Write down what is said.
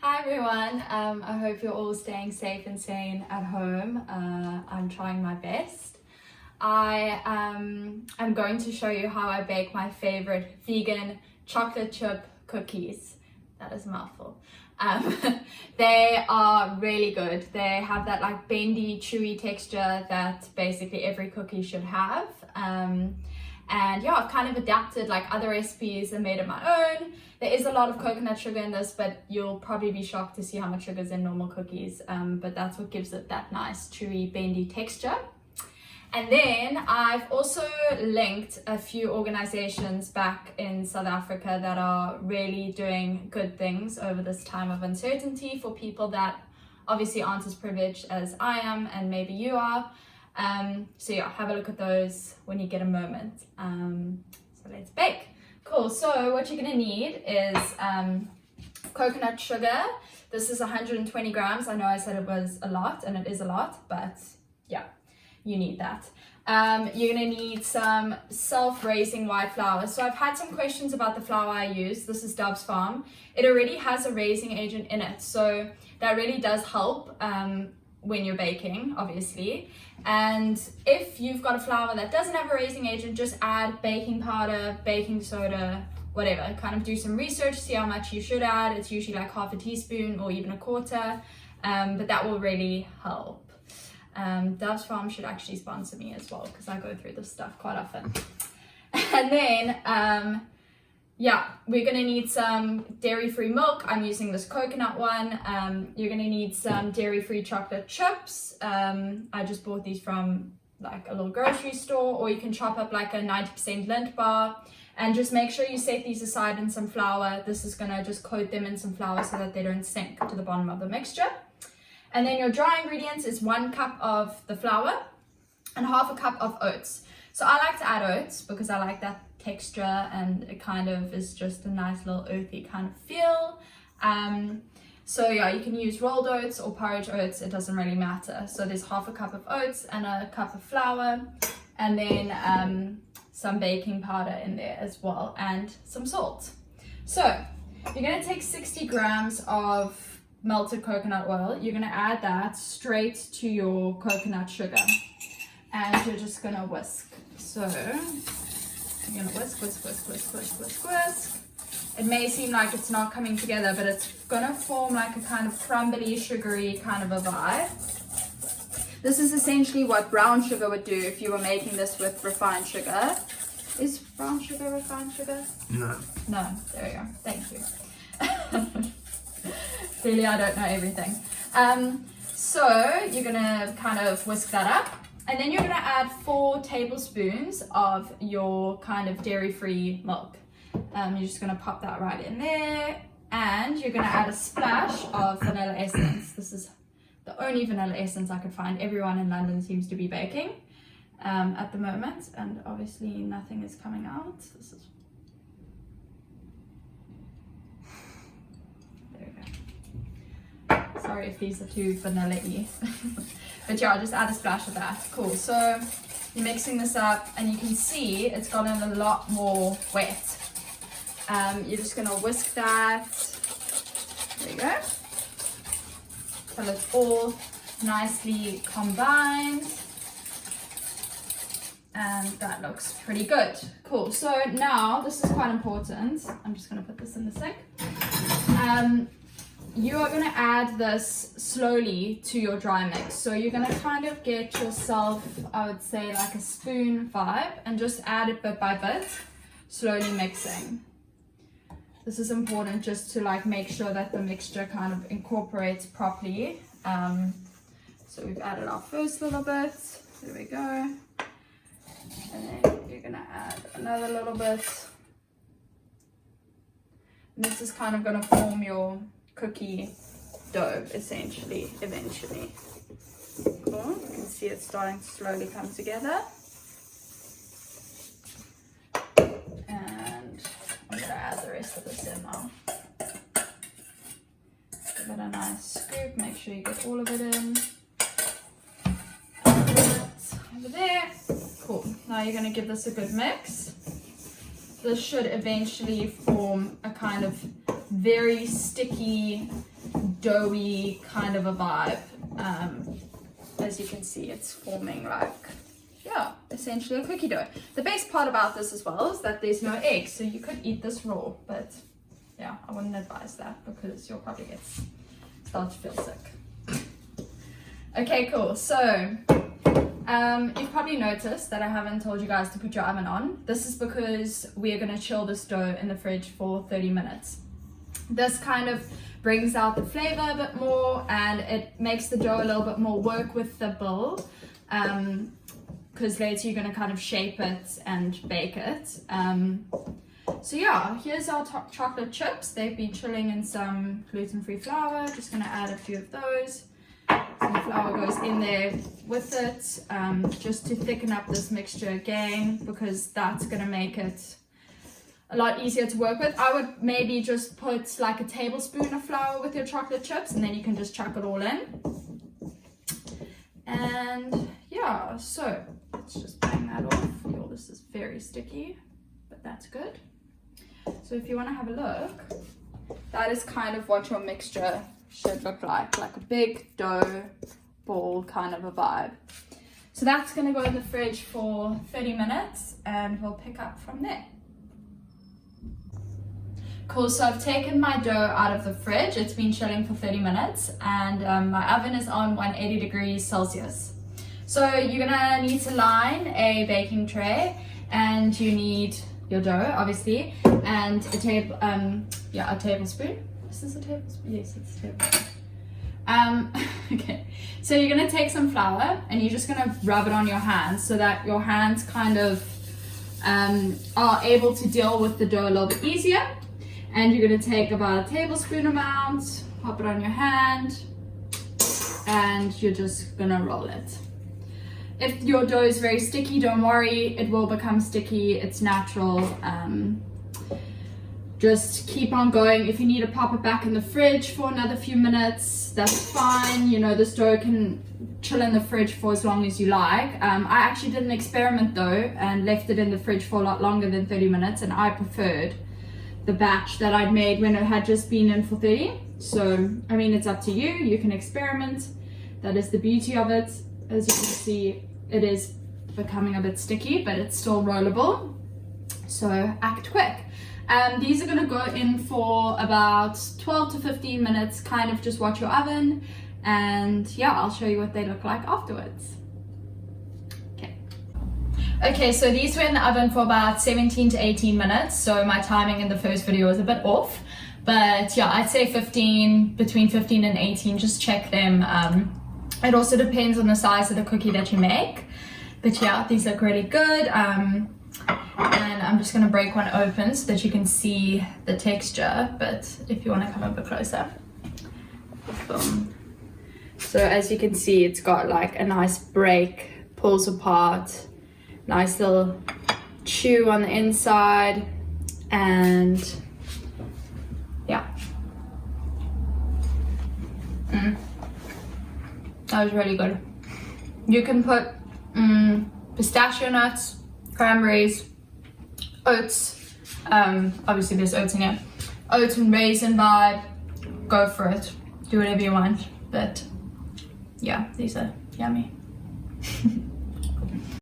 Hi everyone, I hope you're all staying safe and sane at home. I'm trying my best. I am going to show you how I bake my favorite vegan chocolate chip cookies. That is a mouthful. They are really good. They have that like bendy, chewy texture that basically every cookie should have. And yeah, I've kind of adapted like other recipes and made it my own. There is a lot of coconut sugar in this, but you'll probably be shocked to see how much sugar is in normal cookies. But that's what gives it that nice, chewy, bendy texture. And then I've also linked a few organizations back in South Africa that are really doing good things over this time of uncertainty for people that obviously aren't as privileged as I am and maybe you are. So yeah, have a look at those when you get a moment. So let's bake. Cool, so what you're gonna need is coconut sugar. This is 120 grams. I know I said it was a lot, and it is a lot, but yeah, you need that. You're gonna need some self-raising white flour. So I've had some questions about the flour I use. This is Dove's Farm. It already has a raising agent in it, so that really does help when you're baking, obviously. And if you've got a flour that doesn't have a raising agent, just add baking powder, baking soda, whatever. Kind of do some research, see how much you should add. It's usually like half a teaspoon or even a quarter, but that will really help. Dove's Farm should actually sponsor me as well, because I go through this stuff quite often. And then yeah, we're gonna need some dairy-free milk. I'm using this coconut one. You're gonna need some dairy-free chocolate chips. I just bought these from like a little grocery store, or you can chop up like a 90% Lindt bar, and just make sure you set these aside in some flour. This is gonna just coat them in some flour so that they don't sink to the bottom of the mixture. And then your dry ingredients is 1 cup of the flour and half a cup of oats. So I like to add oats because I like that texture, and it kind of is just a nice little earthy kind of feel. So yeah, you can use rolled oats or porridge oats, it doesn't really matter. So there's half a cup of oats and a cup of flour, and then some baking powder in there as well, and some salt. So you're going to take 60 grams of melted coconut oil. You're going to add that straight to your coconut sugar, and you're just going to whisk. So you're gonna whisk, whisk, whisk, whisk, whisk, whisk, whisk. It may seem like it's not coming together, but it's gonna form like a kind of crumbly, sugary kind of a vibe. This is essentially what brown sugar would do if you were making this with refined sugar. Is brown sugar refined sugar? No. No, there we go, thank you. Clearly I don't know everything. So you're gonna kind of whisk that up. And then you're going to add 4 tablespoons of your kind of dairy-free milk. You're just going to pop that right in there. And you're going to add a splash of vanilla essence. This is the only vanilla essence I could find. Everyone in London seems to be baking at the moment. And obviously nothing is coming out. This is... There we go. Sorry if these are too vanilla-y. But yeah, I'll just add a splash of that. Cool, so you're mixing this up, and you can see it's gotten a lot more wet. You're just gonna whisk that. There you go. Till it's all nicely combined. And that looks pretty good. Cool, so now, this is quite important. I'm just gonna put this in the sink. You are going to add this slowly to your dry mix. So you're going to kind of get yourself, I would say, like a spoon vibe, and just add it bit by bit, slowly mixing. This is important just to like make sure that the mixture kind of incorporates properly. So we've added our first little bit. There we go. And then you're going to add another little bit. And this is kind of going to form your cookie dough essentially, eventually. Cool, you can see it's starting to slowly come together. And I'm gonna add the rest of this in now. Give it a nice scoop, make sure you get all of it in. Add it over there. Cool, now you're gonna give this a good mix. This should eventually form a kind of very sticky, doughy kind of a vibe. As you can see, it's forming like, yeah, essentially a cookie dough. The best part about this as well is that there's no eggs, so you could eat this raw, but yeah, I wouldn't advise that because you'll probably start to feel sick. Okay, cool. So you've probably noticed that I haven't told you guys to put your oven on. This is because we're going to chill this dough in the fridge for 30 minutes. This kind of brings out the flavor a bit more, and it makes the dough a little bit more work with the bowl, because later you're going to kind of shape it and bake it. So yeah, here's our chocolate chips. They've been chilling in some gluten-free flour. Just going to add a few of those. Some flour goes in there with it, just to thicken up this mixture again, because that's going to make it a lot easier to work with. I would maybe just put like a tablespoon of flour with your chocolate chips, and then you can just chuck it all in. And yeah, so let's just bang that off. Oh, this is very sticky, but that's good. So if you want to have a look, that is kind of what your mixture should look like a big dough ball kind of a vibe. So that's going to go in the fridge for 30 minutes, and we'll pick up from there. Cool, so I've taken my dough out of the fridge. It's been chilling for 30 minutes, and my oven is on 180 degrees Celsius. So you're gonna need to line a baking tray, and you need your dough, obviously, and a tablespoon. Is this a tablespoon? Yes, it's a tablespoon. Okay, so you're gonna take some flour, and you're just gonna rub it on your hands so that your hands kind of are able to deal with the dough a little bit easier. And you're going to take about a tablespoon amount, pop it on your hand, and you're just going to roll it. If your dough is very sticky, don't worry, it will become sticky, it's natural. Just keep on going. If you need to pop it back in the fridge for another few minutes, that's fine. You know, this dough can chill in the fridge for as long as you like. I actually did an experiment though, and left it in the fridge for a lot longer than 30 minutes, and I preferred the batch that I'd made when it had just been in for 30. So, I mean, it's up to you. You can experiment. That is the beauty of it. As you can see, it is becoming a bit sticky, but it's still rollable. So act quick. These are gonna go in for about 12 to 15 minutes, kind of just watch your oven. And yeah, I'll show you what they look like afterwards. Okay, so these were in the oven for about 17 to 18 minutes, so my timing in the first video was a bit off, but yeah, I'd say between 15 and 18, just check them. It also depends on the size of the cookie that you make, but yeah, these look really good. And I'm just gonna break one open so that you can see the texture, but if you wanna come a bit closer. Boom. So as you can see, it's got like a nice break, pulls apart, nice little chew on the inside, and yeah. That was really good. You can put pistachio nuts, cranberries, oats, obviously there's oats in it, oats and raisin vibe, go for it, do whatever you want, but yeah, these are yummy.